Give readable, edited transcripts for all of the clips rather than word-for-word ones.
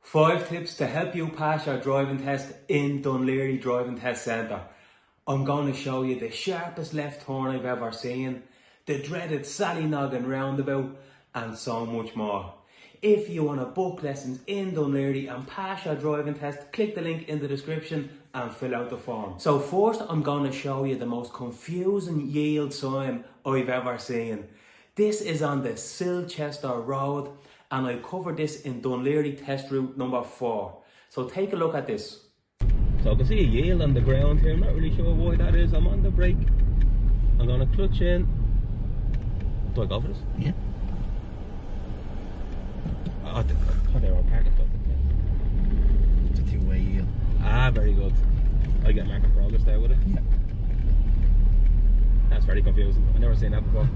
5 tips to help you pass your driving test in Dun Laoghaire Driving Test Centre. I'm going to show you the sharpest left turn I've ever seen, the dreaded Sallynoggin roundabout, and so much more. If you want to book lessons in Dun Laoghaire and pass your driving test, click the link in the description and fill out the form. So first I'm going to show you the most confusing yield sign I've ever seen. This is on the Silchester Road, and I covered this in Dun Laoghaire test route number 4. So take a look at this. So I can see a yield on the ground here. I'm not really sure why that is. I'm on the brake. I'm going to clutch in. Do I go for this? Yeah. Oh, they were parking. It's a two-way yield. Ah, very good. I get market progress there, would it? Yeah. That's very confusing. I've never seen that before.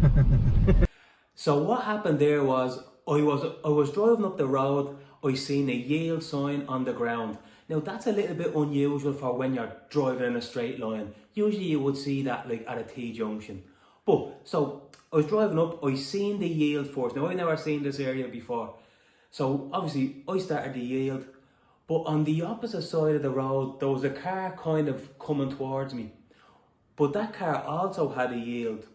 So what happened there was I was driving up the road. I seen a yield sign on the ground. Now that's a little bit unusual for when you're driving in a straight line. Usually you would see that like at a T-junction. But so I was driving up. I seen the yield first. Now I never seen this area before. So obviously I started the yield. But on the opposite side of the road, there was a car kind of coming towards me. But that car also had a yield.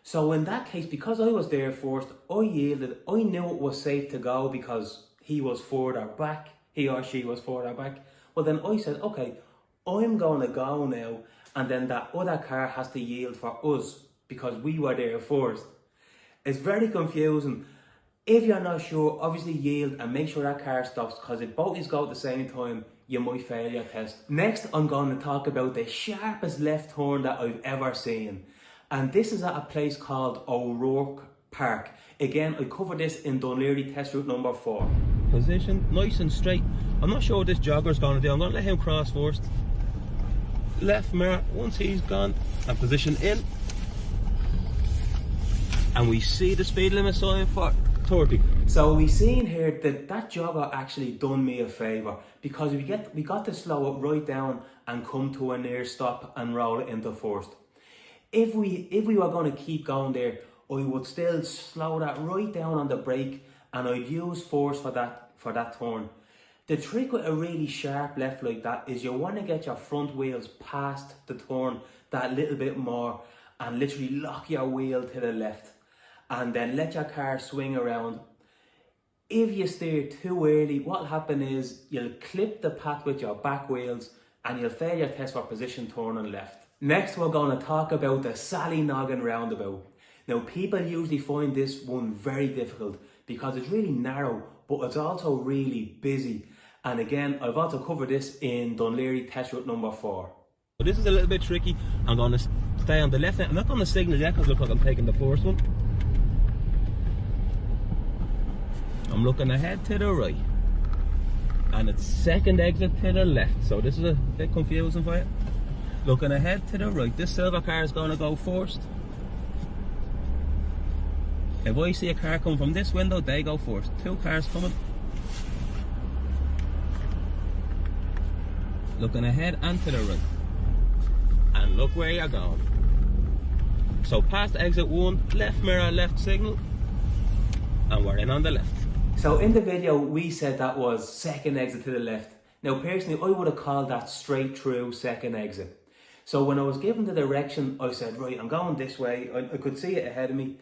So in that case, because I was there first, I yielded. I knew it was safe to go because he was further back. He or she was further back. Well then I said, okay, I'm going to go now. And then that other car has to yield for us because we were there first. It's very confusing. If you're not sure, obviously yield and make sure that car stops, because if both of you go at the same time, you might fail your test. Next, I'm going to talk about the sharpest left turn that I've ever seen. And this is at a place called O'Rourke Park. Again, I covered this in Dun Laoghaire test route number 4. Position, nice and straight. I'm not sure what this jogger's going to do. I'm going to let him cross first. Left mirror, once he's gone, and position in. And we see the speed limit sign for 30. So we seen here that that jogger actually done me a favour, because we got to slow it right down and come to a near stop and roll it into first. If we were going to keep going there, I would still slow that right down on the brake and I'd use force for that turn. The trick with a really sharp left like that is you want to get your front wheels past the turn that little bit more and literally lock your wheel to the left and then let your car swing around. If you steer too early, what'll happen is you'll clip the path with your back wheels and you'll fail your test for position turning left. Next, we're going to talk about the Sallynoggin roundabout. Now, people usually find this one very difficult because it's really narrow, but it's also really busy. And again, I've also covered this in Dun Laoghaire test route number 4. But this is a little bit tricky. I'm going to stay on the left hand. I'm not going to signal yet because it looks like I'm taking the first one. I'm looking ahead to the right. And it's second exit to the left. So this is a bit confusing for you. Looking ahead to the right. This silver car is going to go first. If I see a car coming from this window, they go first. 2 cars coming. Looking ahead and to the right. And look where you're going. So past exit 1, left mirror, left signal. And we're in on the left. So in the video, we said that was second exit to the left. Now personally, I would have called that straight through second exit. So when I was given the direction, I said, right, I'm going this way. I could see it ahead of me.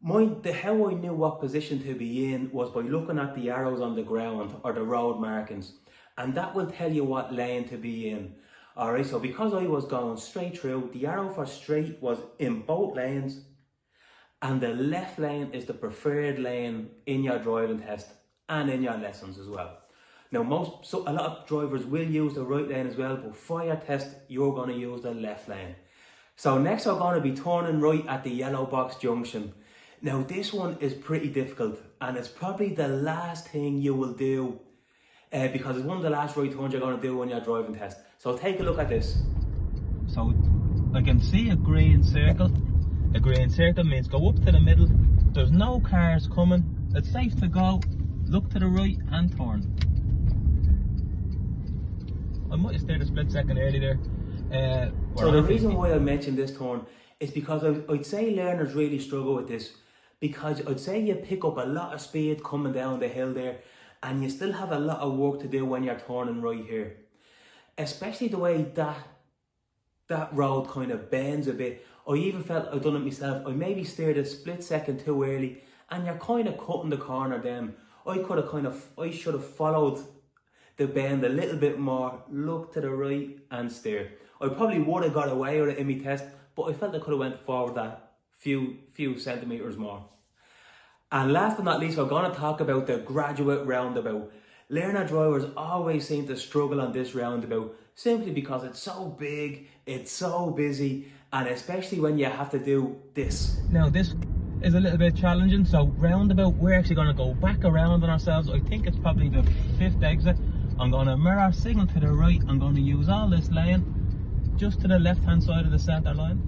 How I knew what position to be in was by looking at the arrows on the ground or the road markings. And that will tell you what lane to be in. Alright, so because I was going straight through, the arrow for straight was in both lanes. And the left lane is the preferred lane in your driving test and in your lessons as well. Now a lot of drivers will use the right lane as well, but for your test, you're going to use the left lane. So next we're going to be turning right at the yellow Box Junction. Now this one is pretty difficult and it's probably the last thing you will do because it's one of the last right turns you're going to do on your driving test. So take a look at this. So I can see a green circle. A green circle means go up to the middle. There's no cars coming. It's safe to go. Look to the right and turn. I might have stayed a split second early there. So the reason why I mentioned this turn is because I'd say learners really struggle with this, because I'd say you pick up a lot of speed coming down the hill there, and you still have a lot of work to do when you're turning right here. Especially the way that road kind of bends a bit. I even felt I'd done it myself. I maybe steered a split second too early, and you're kind of cutting the corner then. I should have followed the bend a little bit more, look to the right and steer. I probably would have got away with it in my test, but I felt I could have went forward that few centimetres more. And last but not least, we're going to talk about the graduate roundabout. Learner drivers always seem to struggle on this roundabout simply because it's so big, it's so busy, and especially when you have to do this. Now this is a little bit challenging, so roundabout, we're actually going to go back around on ourselves. I think it's probably the 5th exit. I'm going to mirror, signal to the right. I'm going to use all this lane just to the left hand side of the centre line.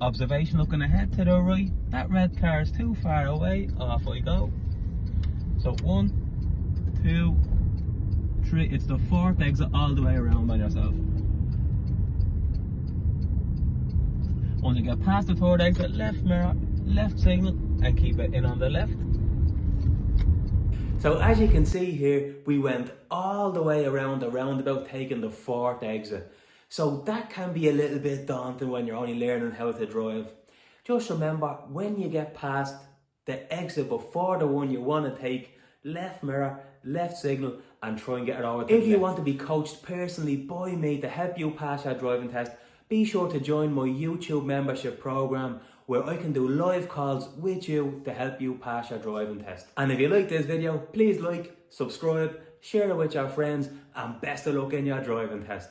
Observation looking ahead to the right. That red car is too far away. Off I go. So 1, 2, 3. It's the 4th exit all the way around on yourself. Once you get past the 3rd exit, left mirror, left signal, and keep it in on the left. So as you can see here, we went all the way around the roundabout, taking the 4th exit. So that can be a little bit daunting when you're only learning how to drive. Just remember, when you get past the exit before the one you want to take, left mirror, left signal, and try and get it over to the left. If you want to be coached personally by me to help you pass your driving test, be sure to join my YouTube membership program, where I can do live calls with you to help you pass your driving test. And if you like this video, please like, subscribe, share it with your friends, and best of luck in your driving test.